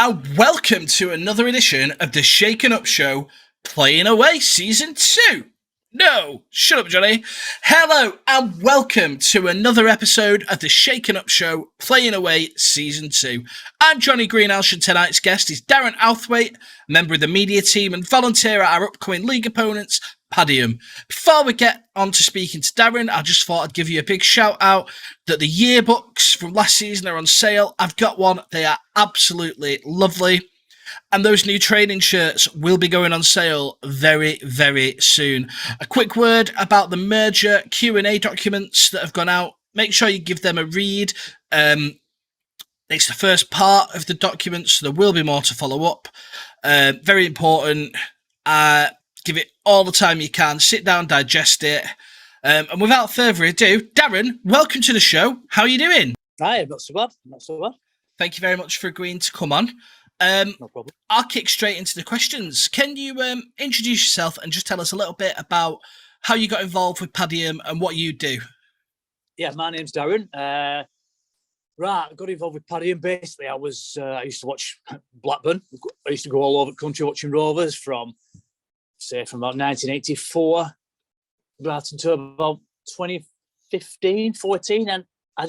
and welcome to another edition of the Shaken Up Show, Playing Away Season 2. No, shut up, Johnny. Hello, and welcome to another episode of the Shaken Up Show, Playing Away Season 2. I'm Johnny Greenhouse, and tonight's guest is Darren Outhwaite, member of the media team and volunteer at our upcoming league opponents, Padiham. Before we get on to speaking to Darren, I just thought I'd give you a big shout out that the yearbooks from last season are on sale. I've got one. They are absolutely lovely. And those new training shirts will be going on sale very, very soon. A quick word about the merger Q&A documents that have gone out. Make sure you give them a read. It's the first part of the document, so there will be more to follow up. Very important. Give it all the time you can. Sit down, digest it. And without further ado, Darren, welcome to the show. How are you doing? Hi, not so bad. Not so bad. Thank you very much for agreeing to come on. No problem. I'll kick straight into the questions. Can you introduce yourself and just tell us a little bit about how you got involved with Padiham and what you do? Yeah, my name's Darren. I got involved with Padiham. Basically, I used to watch Blackburn. I used to go all over the country watching Rovers from about 1984 right until about 2015, 14. And I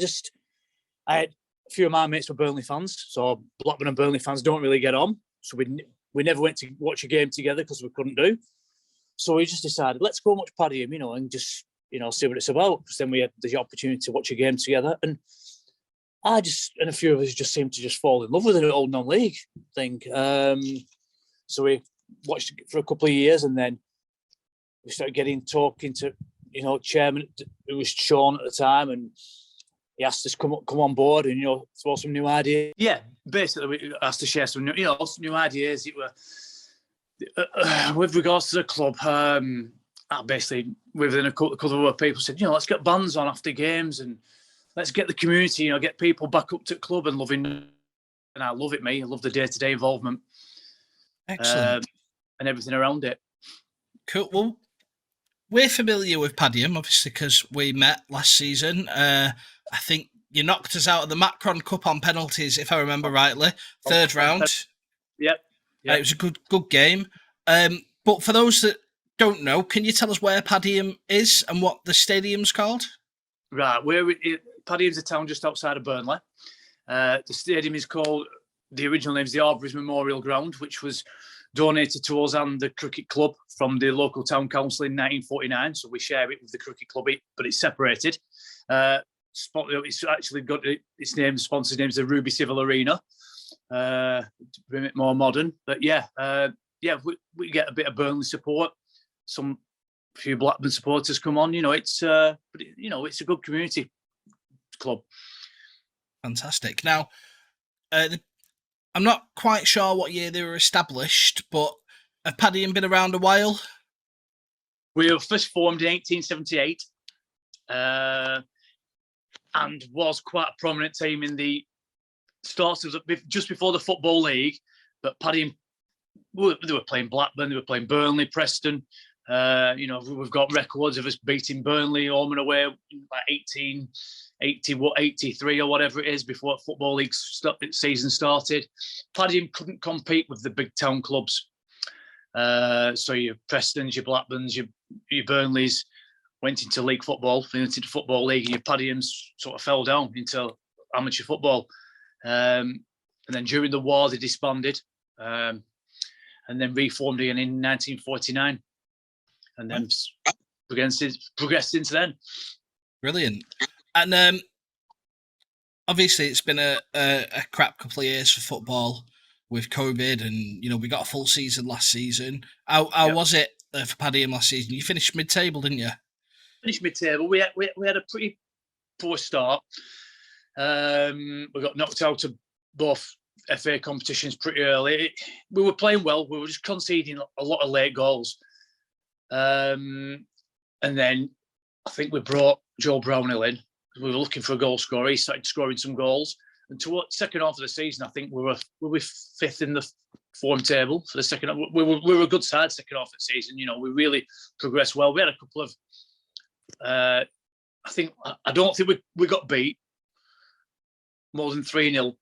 had a few of my mates were Burnley fans, so Blackburn and Burnley fans don't really get on. So we never went to watch a game together because we couldn't do. So we just decided, let's go and watch Padiham, and just, see what it's about. Because then we had the opportunity to watch a game together. And and a few of us just seemed to just fall in love with the old non-league thing. So we watched it for a couple of years, and then we started talking to, chairman, who was Sean at the time, and he asked us to come on board and, throw some new ideas. Yeah, basically we asked to share some new ideas. It were, with regards to the club, basically within a couple of people said, let's get bands on after games and let's get the community, get people back up to the club and loving. And I love it, I love the day-to-day involvement. Excellent. And everything around it. Cool. Well, we're familiar with Padiham, obviously, because we met last season. I think you knocked us out of the Macron Cup on penalties, if I remember rightly. Third round. Yep. It was a good game. But for those that don't know, can you tell us where Padiham is and what the stadium's called? Right. Padiham is a town just outside of Burnley. The stadium is called, the original name is the Arbour's Memorial Ground, which was donated to us and the cricket club from the local town council in 1949. So we share it with the cricket club, but it's separated. It's actually got its name, the sponsor's name is the Ruby Civil Arena, to bring it more modern. But we get a bit of Burnley support. A few Blackburn supporters come on. It's a good community club. Fantastic. Now, I'm not quite sure what year they were established, but have Padiham been around a while? We were first formed in 1878. And was quite a prominent team in the starts of just before the Football League. But Padiham, they were playing Blackburn, they were playing Burnley, Preston. We've got records of us beating Burnley home and away like 83 or whatever it is before Football League season started. Padiham couldn't compete with the big town clubs. So your Prestons, your Blackburns, your Burnleys went into league football, into the Football League, and your Padihams sort of fell down into amateur football. And then during the war, they disbanded and then reformed again in 1949. And then progressed into then. Brilliant. And obviously, it's been a crap couple of years for football with COVID, and, we got a full season last season. How was it for Padiham last season? You finished mid-table, didn't you? Finished mid-table. We had a pretty poor start. We got knocked out of both FA competitions pretty early. We were playing well. We were just conceding a lot of late goals. And then I think we brought Joe Brownhill in. We were looking for a goal scorer. He started scoring some goals. And towards second half of the season, I think we were fifth in the form table for the second. We were a good side second half of the season. We really progressed well. We had a couple of. I don't think we got beat more than 3-0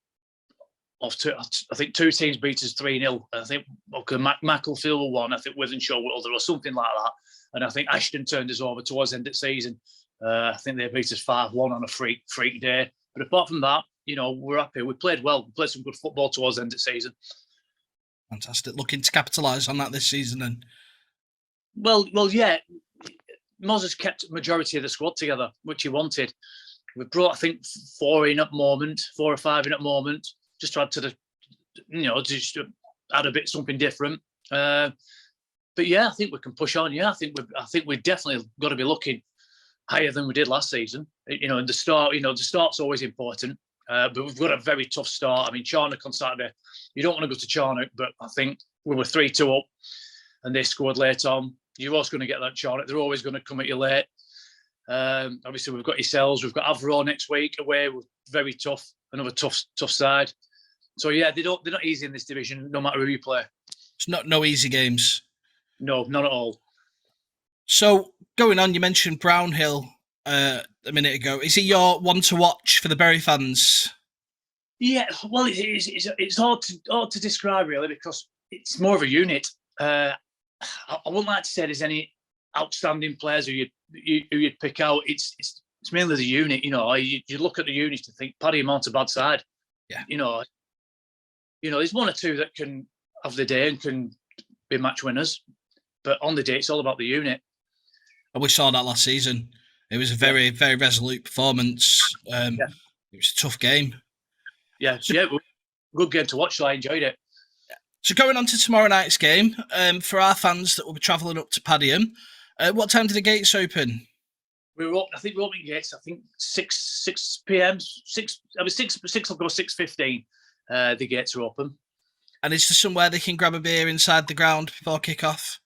I think 2 teams beat us 3-0. I think Macclesfield won. I think Wythenshawe or something like that. And I think Ashton turned us over towards the end of the season. I think they beat us 5-1 on a freak day. But apart from that, we're happy. We played well. We played some good football towards the end of the season. Fantastic. Looking to capitalise on that this season then? Well, yeah. Moz has kept the majority of the squad together, which he wanted. We've brought, I think, 4 or 5 in at the moment, just to add to the, just to add a bit something different. But yeah, I think we can push on. Yeah, I think we've definitely got to be looking higher than we did last season. In the start, the start's always important. But we've got a very tough start. I mean, Charnock on Saturday, you don't want to go to Charnock, but I think we were 3-2 up and they scored late on. You're always going to get that Charnock. They're always going to come at you late. Obviously, we've got yourselves. We've got Avro next week away. We're very tough. Another tough side. So yeah, they're not easy in this division, no matter who you play. It's no easy games. No, not at all. So going on, you mentioned Brownhill a minute ago. Is he your one to watch for the Bury fans? Yeah, well, it's hard to describe really because it's more of a unit. I wouldn't like to say there's any outstanding players who you'd pick out. It's mainly the unit. You look at the unit and think Padiham aren't a bad side. Yeah. There's 1 or 2 that can have the day and can be match winners, but on the day it's all about the unit. And we saw that last season. It was a very, very resolute performance. It was a tough game. Yeah, good game to watch. So I enjoyed it. So going on to tomorrow night's game, for our fans that will be travelling up to Padiham, what time do the gates open? We're opening gates. I think 6 p.m. 6 o'clock or 6:15. The gates are open. And is there somewhere they can grab a beer inside the ground before kick-off?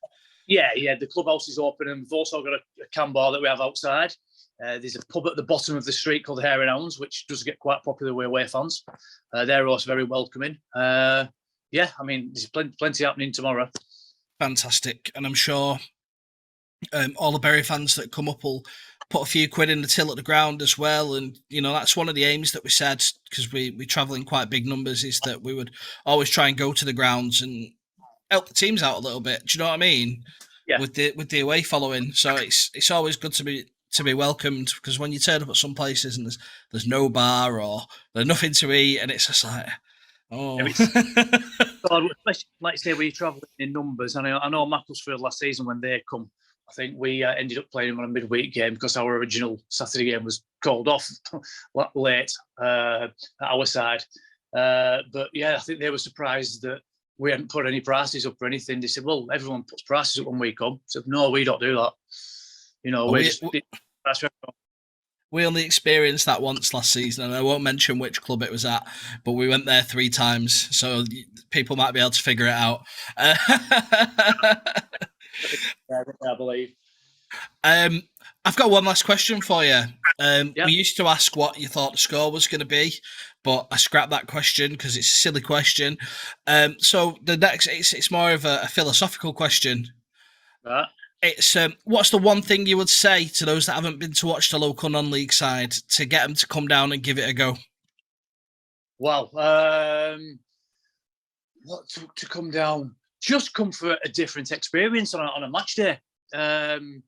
Yeah. The clubhouse is open, and we've also got a can bar that we have outside. There's a pub at the bottom of the street called Hare and Hounds, which does get quite popular with away fans. They're also very welcoming. There's plenty happening tomorrow. Fantastic. And I'm sure all the Bury fans that come up will put a few quid in the till at the ground as well. And, that's one of the aims that we said, because we travel in quite big numbers, is that we would always try and go to the grounds and help the teams out a little bit. Do you know what I mean? Yeah. With the away following. So it's always good to be welcomed, because when you turn up at some places and there's no bar or there's nothing to eat, and it's just like, oh. Especially, like I say, we travel in numbers. And I know Macclesfield last season, when they come, I think we ended up playing on a midweek game because our original Saturday game was called off late at our side. But yeah, I think they were surprised that we hadn't put any prices up or anything. They said, well, everyone puts prices up when we come. I said, no, we don't do that. We only experienced that once last season, and I won't mention which club it was at, but we went there 3 times, so people might be able to figure it out. I believe. I've got one last question for you. We used to ask what you thought the score was going to be, but I scrapped that question because it's a silly question. So the next, it's more of a philosophical question. Right. It's what's the one thing you would say to those that haven't been to watch the local non-league side to get them to come down and give it a go? Well, what to come down? Just come for a different experience on a match day. And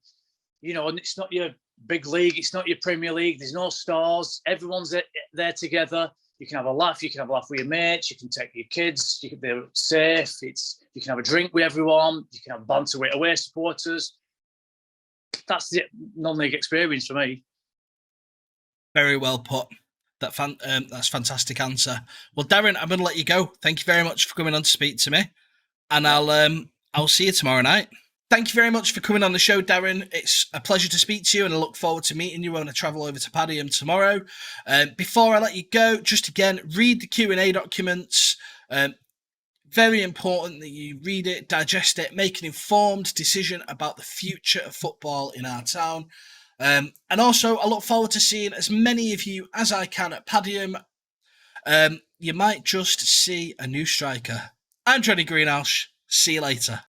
it's not your big league, it's not your Premier League. There's no stars. Everyone's there together. You can have a laugh. You can have a laugh with your mates. You can take your kids. They're safe. You can have a drink with everyone. You can have banter with away supporters. That's the non-league experience for me. Very well put. That's a fantastic answer. Well, Darren, I'm going to let you go. Thank you very much for coming on to speak to me, and I'll see you tomorrow night. Thank you very much for coming on the show, Darren. It's a pleasure to speak to you, and I look forward to meeting you when I travel over to Padiham tomorrow. Before I let you go, just again, read the Q&A documents. Very important that you read it, digest it, make an informed decision about the future of football in our town. And also, I look forward to seeing as many of you as I can at Padiham. You might just see a new striker. I'm Johnny Greenhouse. See you later.